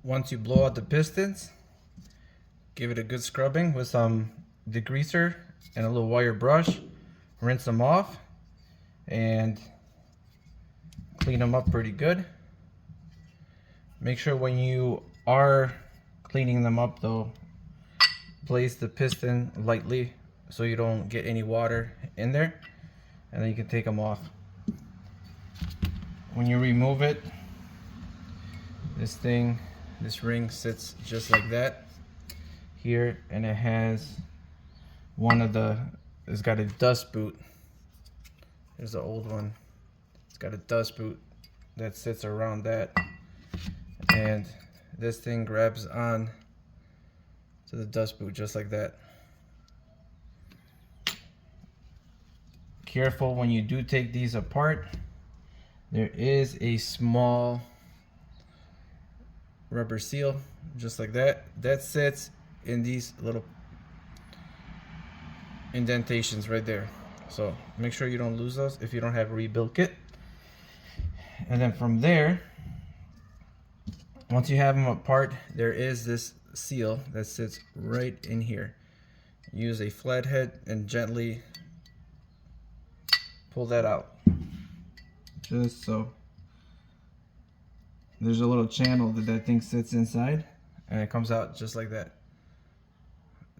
Once you blow out the pistons, give it a good scrubbing with some degreaser and a little wire brush. Rinse them off and clean them up pretty good. Make sure when you are cleaning them up though, place the piston lightly so you don't get any water in there, and then you can take them off. When you remove it, this ring sits just like that here, and it has it's got a dust boot. There's the old one. It's got a dust boot that sits around that, and this thing grabs on to the dust boot just like that. Careful when you do take these apart. There is a small rubber seal just like that sits in these little indentations right there, so make sure you don't lose those if you don't have a rebuild kit. And then from there, once you have them apart, there is this seal that sits right in here. Use a flathead and gently pull that out, just so. There's a little channel that thing sits inside, and it comes out just like that.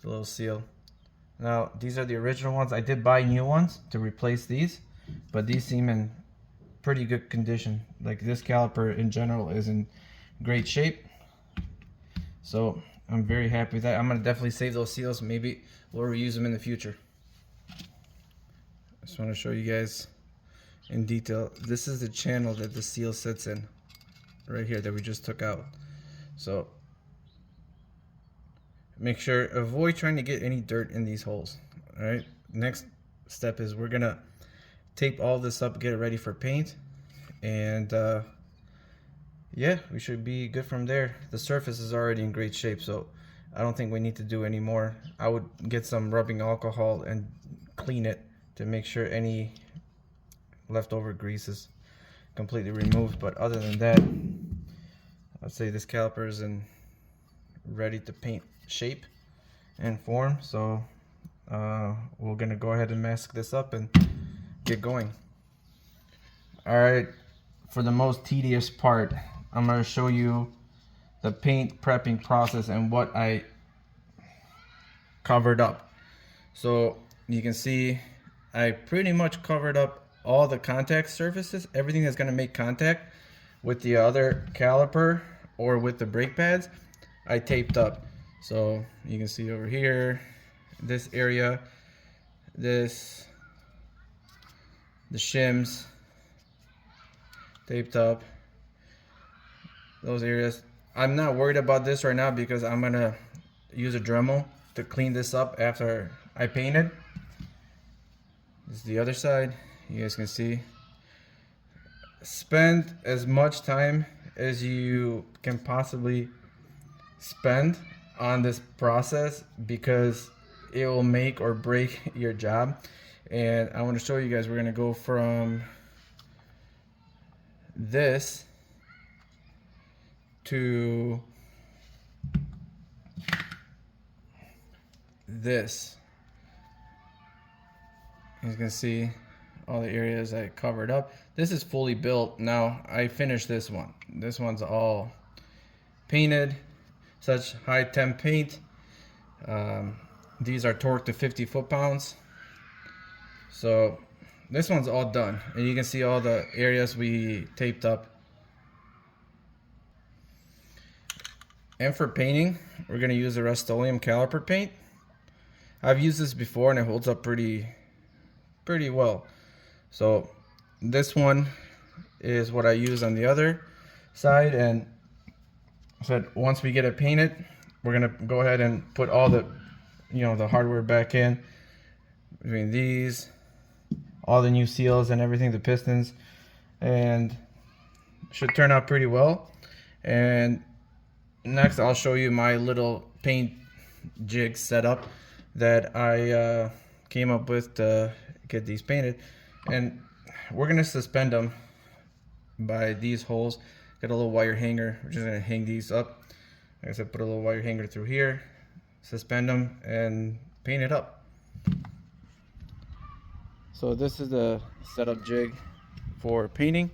The little seal. Now these are the original ones. I did buy new ones to replace these, but these seem in pretty good condition. Like, this caliper in general is in great shape, so I'm very happy with that. I'm gonna definitely save those seals. Maybe we'll reuse them in the future. I just want to show you guys in detail. This is the channel that the seal sits in right here that we just took out. So make sure, avoid trying to get any dirt in these holes. All right, next step is we're gonna tape all this up, get it ready for paint, and yeah, we should be good from there. The surface is already in great shape, so I don't think we need to do any more. I would get some rubbing alcohol and clean it to make sure any leftover grease is completely removed, but other than that, I'd say this caliper is in ready to paint shape and form. So we're gonna go ahead and mask this up and get going. All right, for the most tedious part, I'm gonna show you the paint prepping process and what I covered up. So you can see I pretty much covered up all the contact surfaces, everything that's going to make contact with the other caliper or with the brake pads, I taped up. So you can see over here, this area, the shims, taped up, those areas. I'm not worried about this right now because I'm going to use a Dremel to clean this up after I painted. This is the other side. You guys can see. Spend as much time as you can possibly spend on this process because it will make or break your job. And I want to show you guys, we're going to go from this to this. As you can see, all the areas I covered up. This is fully built. Now I finished this one. This one's all painted, such high temp paint. These are torqued to 50 foot-pounds. So this one's all done, and you can see all the areas we taped up. And for painting, we're gonna use the Rust-Oleum caliper paint. I've used this before and it holds up pretty well. So this one is what I use on the other side, and so once we get it painted, we're gonna go ahead and put all the the hardware back in between these, all the new seals and everything, the pistons, and should turn out pretty well. And next I'll show you my little paint jig setup that I came up with to get these painted. And we're gonna suspend them by these holes. Got a little wire hanger. We're just gonna hang these up. Like I said, put a little wire hanger through here, suspend them, and paint it up. So this is the setup jig for painting.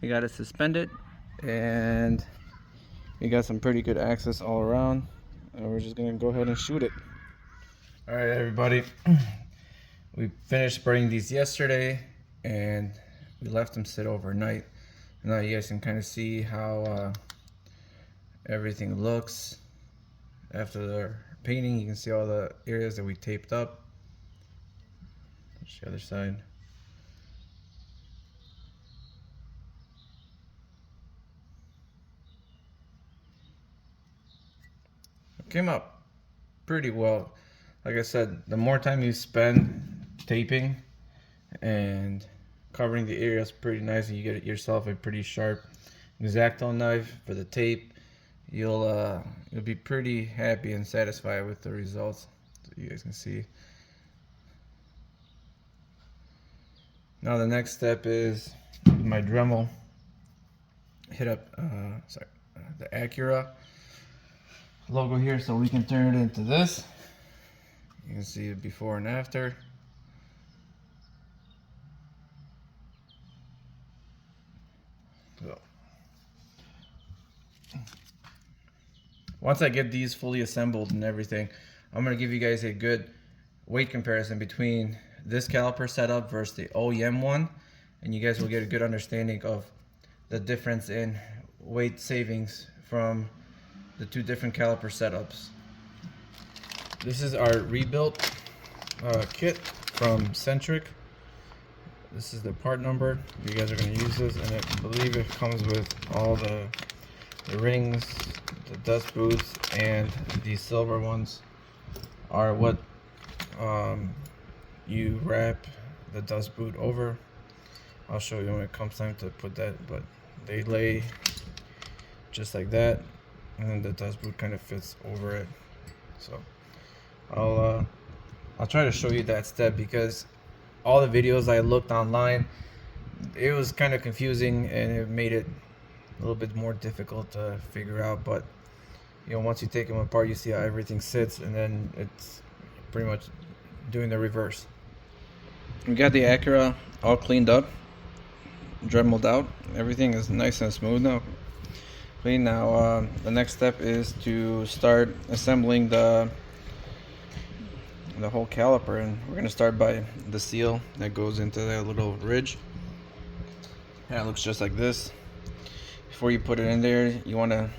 You got it suspended, and you got some pretty good access all around. And we're just gonna go ahead and shoot it. All right, everybody. We finished spraying these yesterday, and we left them sit overnight. Now you guys can kind of see how everything looks after the painting. You can see all the areas that we taped up. There's the other side. It came up pretty well. Like I said, the more time you spend taping and covering the areas pretty nice, and you get yourself a pretty sharp X-Acto knife for the tape, you'll be pretty happy and satisfied with the results. So you guys can see. Now the next step is my Dremel. Hit up the Acura logo here, so we can turn it into this. You can see it before and after. So once I get these fully assembled and everything, I'm going to give you guys a good weight comparison between this caliper setup versus the OEM one, and you guys will get a good understanding of the difference in weight savings from the two different caliper setups. This is our rebuilt kit from Centric. This is the part number. You guys are going to use this, and I believe it comes with all the rings, the dust boots, and these silver ones are what you wrap the dust boot over. I'll show you when it comes time to put that, but they lay just like that, and then the dust boot kind of fits over it. So I'll try to show you that step, because all the videos I looked online, it was kind of confusing and it made it a little bit more difficult to figure out. But you know, once you take them apart, you see how everything sits, and then it's pretty much doing the reverse. We got the Acura all cleaned up, dremeled out. Everything is nice and smooth now. Clean. Now the next step is to start assembling the whole caliper, and we're gonna start by the seal that goes into that little ridge. And it looks just like this. Before you put it in there, you want to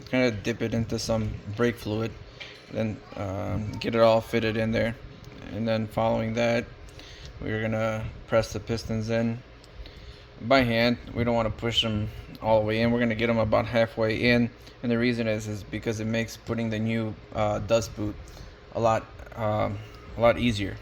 kind of dip it into some brake fluid, then get it all fitted in there. And then following that, we're gonna press the pistons in by hand. We don't want to push them all the way in. We're gonna get them about halfway in, and the reason is because it makes putting the new dust boot a lot easier.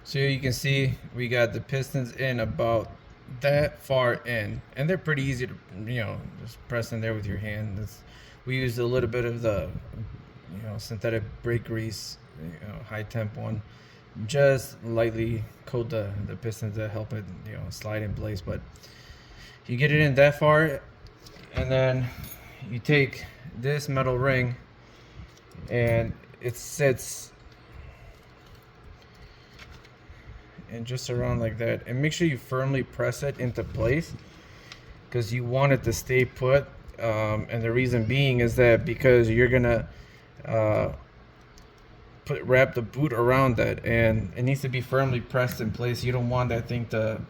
So you can see we got the pistons in about that far in, and they're pretty easy to, just press in there with your hand. We used a little bit of the, synthetic brake grease, high temp one, just lightly coat the pistons to help it, slide in place. But you get it in that far, and then you take this metal ring, and it sits and just around like that, and make sure you firmly press it into place, because you want it to stay put And the reason being is that because you're gonna uh, wrap the boot around that, and it needs to be firmly pressed in place. You don't want that thing to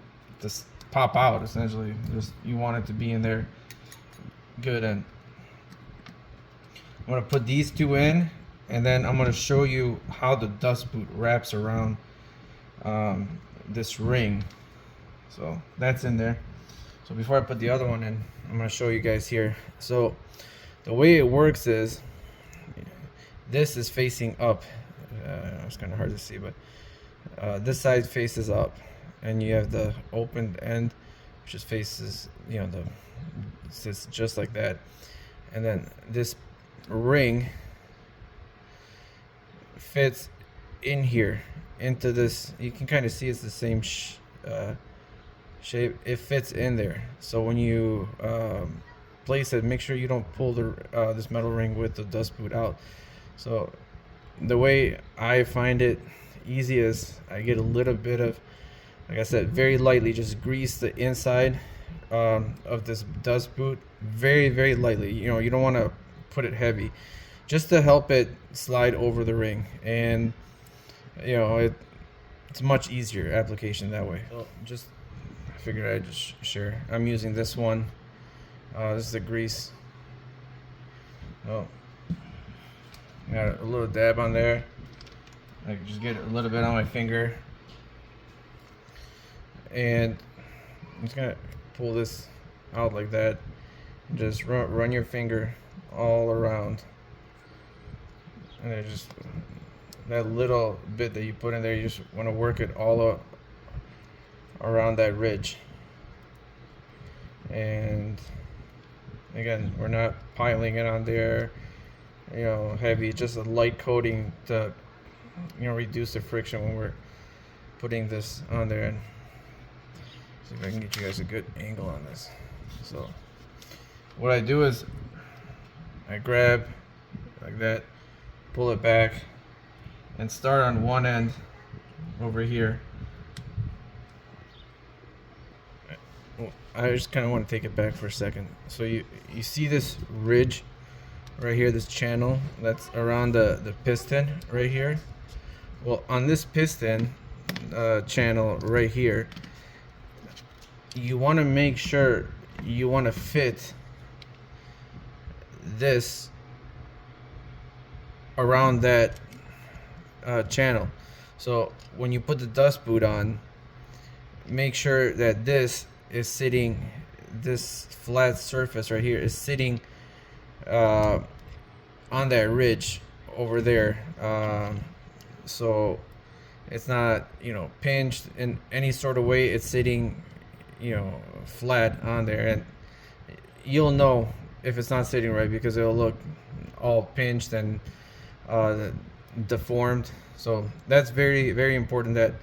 pop out. Essentially, just you want it to be in there good. And I'm gonna put these two in, and then I'm gonna show you how the dust boot wraps around this ring. So that's in there. So before I put the other one in, I'm gonna show you guys here. So the way it works is this is facing up. It's kind of hard to see, but this side faces up, and you have the opened end, which just faces, you know, the sits just like that, and then this ring fits in here into this. You can kind of see it's the same shape. It fits in there. So when you place it, make sure you don't pull the this metal ring with the dust boot out. So the way I find it easy is I get a little bit of, like I said, very lightly, just grease the inside of this dust boot very, very lightly. You know, you don't want to put it heavy, just to help it slide over the ring. And you know, it's much easier application that way. So just I figured I'd just share. I'm using this one. This is the grease. Oh, got a little dab on there. I can just get a little bit on my finger, and I'm just gonna pull this out like that. Just run your finger all around, and then just that little bit that you put in there, you just want to work it all around that ridge. And again, we're not piling it on there, you know, heavy, just a light coating to, you know, reduce the friction when we're putting this on there. And see if I can get you guys a good angle on this. So what I do is I grab like that, pull it back, and start on one end over here. I just kind of want to take it back for a second. So you see this ridge right here, this channel that's around the piston right here. Well, on this piston channel right here, you want to make sure you want to fit this around that channel. So when you put the dust boot on, make sure that this is sitting, this flat surface right here is sitting on that ridge over there, so it's not, you know, pinched in any sort of way. It's sitting, you know, flat on there, and you'll know if it's not sitting right because it'll look all pinched and deformed. So that's very, very important that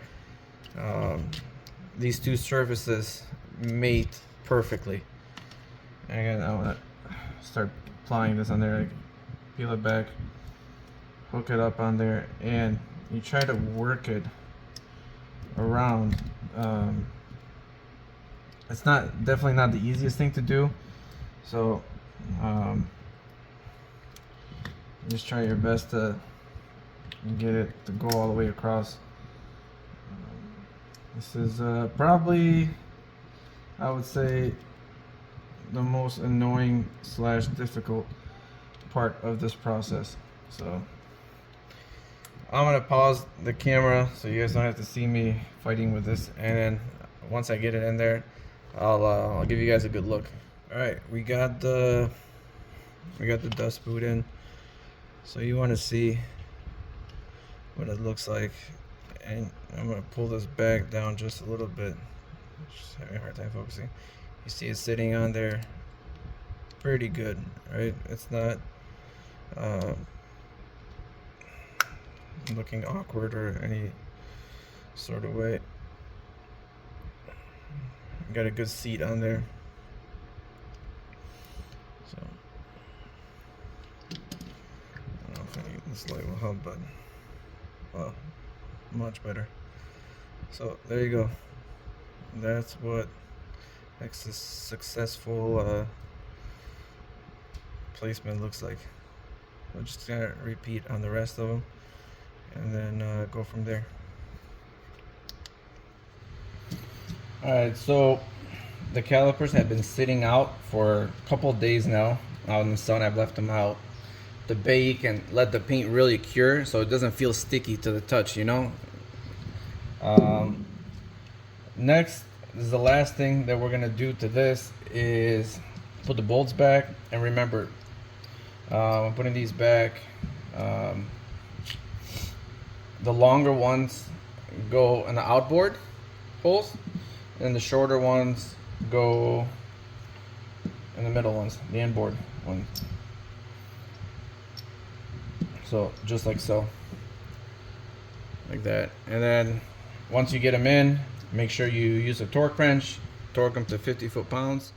these two surfaces mate perfectly. And again, I want to start applying this on there. Like, peel it back, hook it up on there, and you try to work it around. It's definitely not the easiest thing to do, so just try your best to get it to go all the way across. This is probably, I would say, the most annoying / difficult part of this process. So I'm gonna pause the camera so you guys don't have to see me fighting with this, and then once I get it in there, I'll give you guys a good look. All right, we got the dust boot in, so you want to see what it looks like, and I'm gonna pull this back down just a little bit. Just having a hard time focusing. You see it sitting on there pretty good, right? It's not looking awkward or any sort of way. Got a good seat on there. So I don't know if this light will help, but well, much better. So there you go. That's what makes this successful replacement looks like. We're just gonna repeat on the rest of them, and then go from there. Alright, so the calipers have been sitting out for a couple of days now out in the sun. I've left them out to bake and let the paint really cure so it doesn't feel sticky to the touch, you know. Next, this is the last thing that we're gonna do to this is put the bolts back. And remember, I'm putting these back. The longer ones go in the outboard holes, and the shorter ones go in the middle ones, the inboard ones. So just like so, like that. And then once you get them in, make sure you use a torque wrench, torque them to 50 foot-pounds.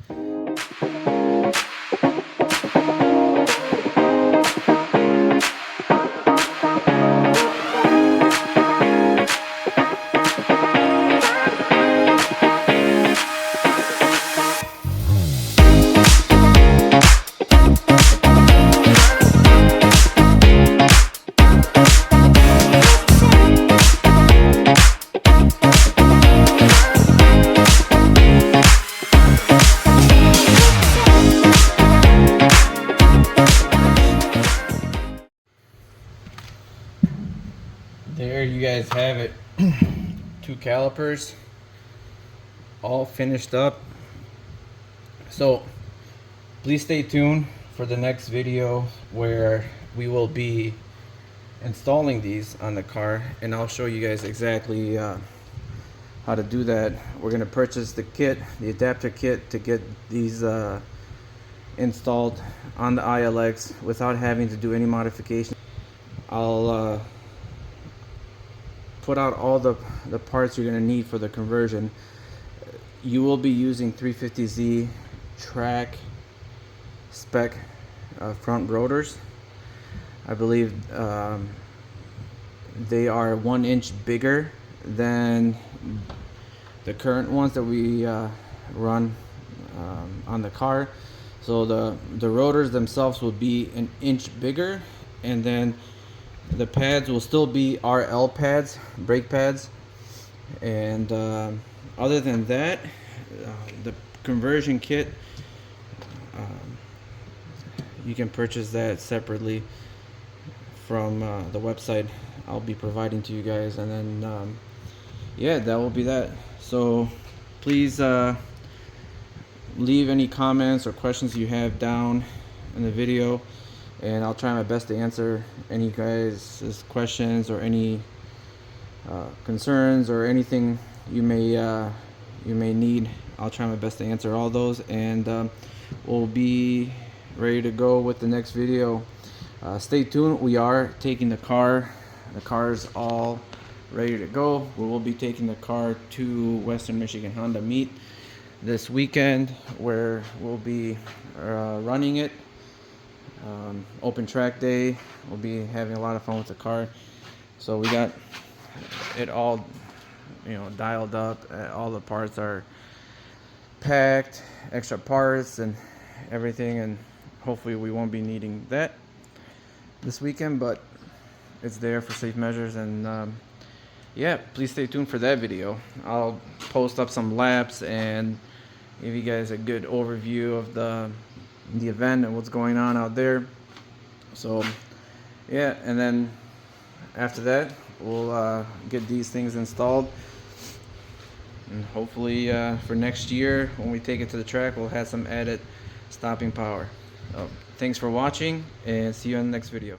There you guys have it. 2 calipers all finished up. So please stay tuned for the next video where we will be installing these on the car, and I'll show you guys exactly how to do that. We're going to purchase the kit, the adapter kit, to get these installed on the ILX without having to do any modification. I'll put out all the parts you're going to need for the conversion. You will be using 350Z track spec front rotors. I believe they are 1 inch bigger than the current ones that we run on the car. So the rotors themselves will be 1 inch bigger, and then the pads will still be RL pads, brake pads. And other than that, the conversion kit, you can purchase that separately from the website I'll be providing to you guys. And then yeah, that will be that. So please leave any comments or questions you have down in the video, and I'll try my best to answer any guys' questions or any concerns or anything you may need. I'll try my best to answer all those, and we'll be ready to go with the next video. Stay tuned. We are taking the car. The car is all ready to go. We will be taking the car to Western Michigan Honda Meet this weekend, where we'll be running it. Open track day. We'll be having a lot of fun with the car. So we got it all, dialed up. All the parts are packed, extra parts and everything, and hopefully we won't be needing that this weekend, but it's there for safe measures. And yeah, please stay tuned for that video. I'll post up some laps and give you guys a good overview of the event and what's going on out there. So yeah, and then after that we'll get these things installed, and hopefully for next year when we take it to the track, we'll have some added stopping power. Thanks for watching, and see you in the next video.